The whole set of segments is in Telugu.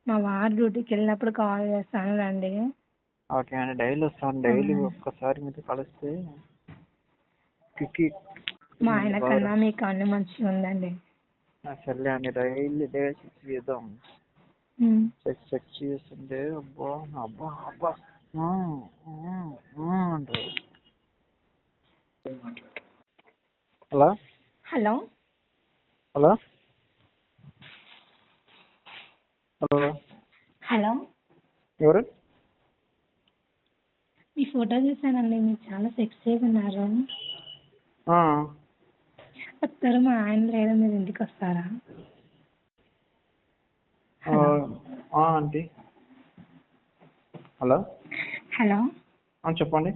మా వారు డ్యూటీకెళ్ళినప్పుడు కాల్ చేస్తాను రండి. ఓకే అండి. డైలీ వస్తాను. డైలీ ఒక్కసారి మీతో కలిస్తే కిక్కి మా ఆయన కన్నా మీకు అన్ని మంచిగుందండి. సర్లే అండి. డైలీ చెక్ చేద్దాం. చెక్ చేస్తుంటే అబ్బా అబ్బా అబ్బా అంటారు. Hello hello hello hello hello ఎవరు? మీ ఫోటో చూసానండి, మీరు చాలా సెక్సీగా ఉన్నారు. వస్తారు, మా ఆయన లేదో మీరు ఇంటికి వస్తారా? ఆంటీ. హలో హలో చెప్పండి.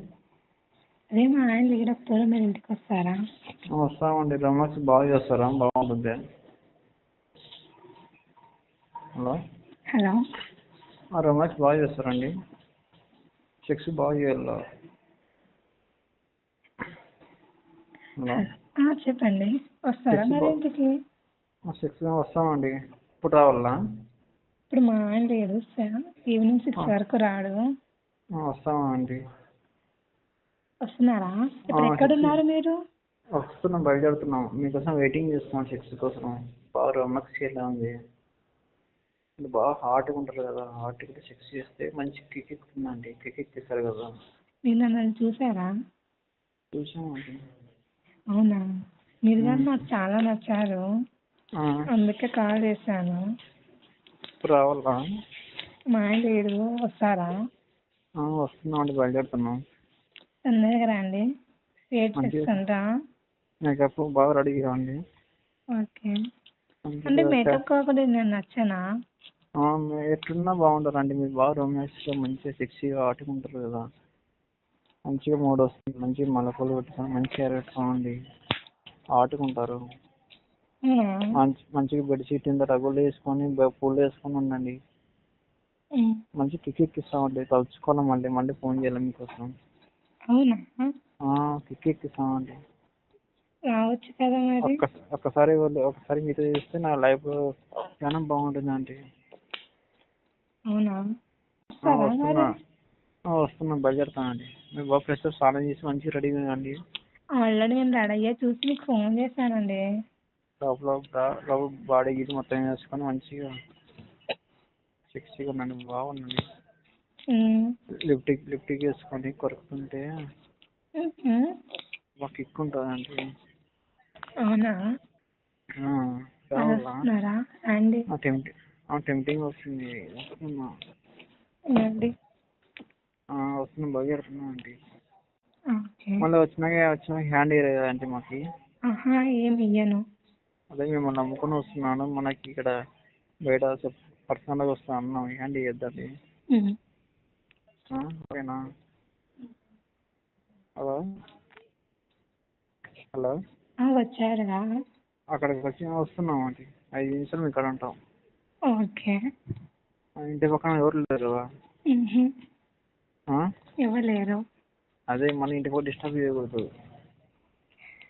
అదే మా ఆయన లేడొస్తారు, మీరు ఇంటికి వస్తారా? వస్తామండి. రొమాన్స్ బాగా చేస్తారా? బాగుంటుంది. హలో హలో రొమాన్స్ బాగా చేస్తారండి. సెక్స్ బాగా చేయాలి. హలో చెప్పండి, వస్తారా మరి ఇంటికి? సెక్స్ వస్తామండి. ఇప్పుడు రావాలా? ఇప్పుడు మా ఆయన లేడు సార్, ఈవినింగ్ 6 వరకు రాడు. వస్తామండి. వస్తున్నారా? ఇప్పుడు ఎక్కడున్నారు మీరు? వస్తున్నాం, బయలుదేరుతున్నాం. మీకోసం వెయిటింగ్ చేస్తున్నాం. సెక్స్ కోసం బాగా రొమాన్స్ చేయాలి ఉంది. బాగా హాట్గా ఉంటారు కదా, హాట్గా సెక్స్ చేస్తే మంచి కిక్ ఎక్కుతుందండి. కిక్ ఎక్కిస్తారు కదా. మీరు నన్ను చూసారా? చూసామండి. అవునా, మీరు కానీ నాకు చాలా నచ్చారు, అందుకే కాల్ చేశాను. ఇప్పుడు రావాలా? మా ఆయన లేడు, వస్తారా? వస్తున్నాం అండి, బయలుదేరుతున్నాం. తొందరగా రండి, వెయిట్ చేసుకుంటా. మేకప్ బాగా రెడీ కావండి. ఓకే. అంటే మేకప్ కాకుండా నేను నచ్చానా? ఎట్లున్నా బాగుంటారండి. మీరు బాగా రొమాన్స్గా మంచిగా సెక్సీగా ఆటుకుంటారు కదా, మంచిగా మూడ్ వస్తుంది. మంచిగా మల్లెపూలు పెట్టుకొని మంచి హెయిర్ పెట్టుకోండి, ఆటుకుంటారు. మంచిగా బెడ్షీట్ కింద రగులు వేసుకొని పూలు వేసుకొని ఉండండి. మంచి కిక్ ఎక్కిస్తామండి. తలుచుకోవాలి, మళ్ళీ మళ్ళీ ఫోన్ చేయాలి మీకోసం. అవునా? కిక్ ఎక్కిస్తామండి. రావచ్చు కదా మరి. ఒకసారి మీతో చేస్తే నా లైఫ్ చాలా బాగుంటుందండి. అవునా? వస్తున్నాం, బయలుదేరుతానండి. మీరు బాగా ఫ్రెష్ స్నానం చేసి మంచిగా రెడీ అండి. ఆల్రెడీ నేను రెడీ అయ్యే చూసి మీకు ఫోన్ చేశానండి. లోపల బాడీ గీసి మొత్తం వేసుకొని మంచిగా సెక్సీగా ఉండండి, బాగుండండి. లిప్టిక్ వేసుకొని కొరుకుంటే బాగా కిక్ ఉంటుందండి. అవునా? కావాలా? అండి టెంప్టింగ్ వస్తుంది. వస్తున్నాం, బయలుదేరుతున్నాం అండి. మళ్ళీ వచ్చినాక హ్యాండ్ ఇయ్యరు కదండి మాకు. ఏమి ఇయ్యను. అదే మిమ్మల్ని నమ్ముకొని వస్తున్నాను. మనకి ఇక్కడ బయట పర్సనల్గా వస్తా అన్నాం, హ్యాండ్ ఇవ్వద్దండి. ఓకేనా? హలో హలో వచ్చారా? అక్కడికి వస్తున్నాం అండి. 5 నిమిషాలు ఇక్కడ ఉంటాం. ఓకే. ఇంటి పక్కన ఎవరు లేరు? ఎవరు లేరు. అదే మళ్ళీ ఇంటి పక్కన డిస్టర్బ్ చేయకూడదు.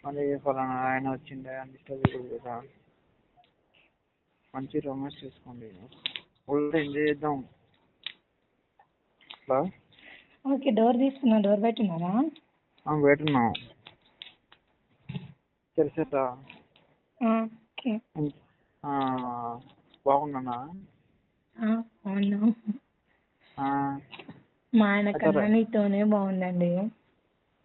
మళ్ళీ ఫలానా ఆయన వచ్చిండే అని డిస్టర్బ్ చేయకూడదు కదా. మంచి రొమాన్స్ చేసుకోండి, ఫుల్ ఎంజాయ్ చేద్దాం. Hello okay. డోర్ తీసుకున్నా, డోర్ పెట్టున్నారా? పెట్టున్నాం. తెలిసేదా? ఓకే. బాగున్నానా? అవును. మా ఆయన కన్నా నీతోనే బాగుందండి.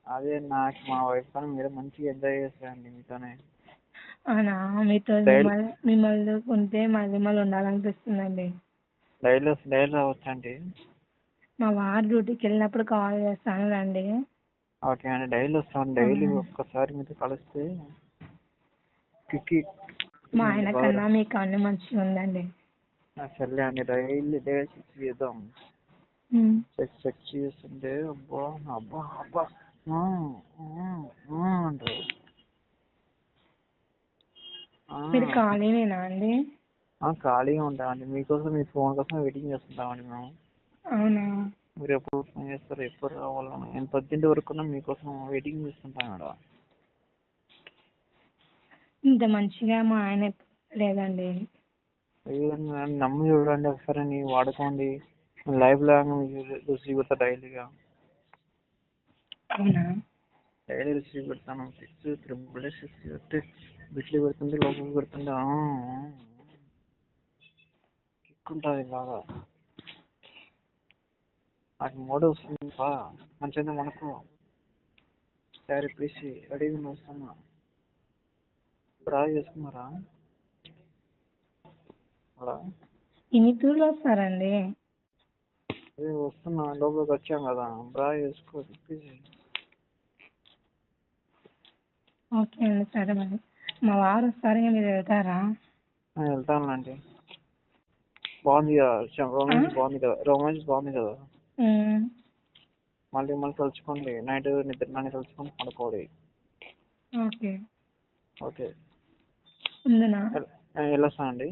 అదే నాకు మా వైఫ్ కానీ మీరు మంచిగా ఎంజాయ్ చేస్తారండి మీతోనే. అవునా? మీతో మిమ్మల్ని ఉంటే మళ్ళీ ఉండాలనిపిస్తుందండి. డైలీ రావచ్చండి. మా వారు డ్యూటీకి వెళ్ళినప్పుడు కాల్ చేస్తాను రండి. ఓకే అండి. డైలీ వస్తాను. డైలీ ఒక్కసారి మీతో కలిస్తే కిక్కి. మా ఆయన కన్నా మీకు అన్ని మంచిగా ఉందండి. సర్లే అండి. డైలీ చెక్ చేద్దాం. చెక్ చేస్తుంటే అబ్బా అబ్బా అబ్బా అంటారు. మీరు ఖాళీనేనా అండి? ఖాళీగా ఉంటామండి. మీకోసం, మీ ఫోన్ కోసం వెయిటింగ్ చేస్తుంటామండి మేము. అవునా? మీరు ఎప్పుడు ఫోన్ చేస్తారు, ఎప్పుడు రావాలని నేను 10 వరకు మీకోసం వెయిటింగ్ చేస్తుంటాను మేడం. ఇంత మంచిగా మా ఆయన లేదండి. నమ్మి చూడండి ఒకసారి వాడుకోండి. లైఫ్ లాంగ్ రుచి పెడతా డైలీగా. అవునా? డైలీ రుచి పెడతాను. 6 పెట్టి బిట్లు పెడుతుంటే లోపలికి పెడుతుంటే కిక్ ఉంటుంది బాగా. నాకు మూడు వస్తుంది బా మంచిగా మనకు శారీ పీసి రెడీగా వస్తున్నా. డ్రా చేసుకున్నారా? అలా ఇన్ని తూర్లు వస్తారండి? అదే వస్తున్నా, లోపలికి వచ్చాం కదా, డ్రా చేసుకో పీసి. ఓకే అండి, సరే మరి. మా వారు వస్తారు, ఇక మీరు వెళ్తారా? వెళ్తానులేండి. బాగుంది కదా రొమాన్స్, బాగుంది కదా రొమాన్స్, బాగుంది కదా. మళ్ళీ తలుచుకోండి, నైట్ నిద్ర తలుచుకొని పడుకోవాలి. ఓకే ఓకే ఉందనా? వెళ్ళొస్తానండి.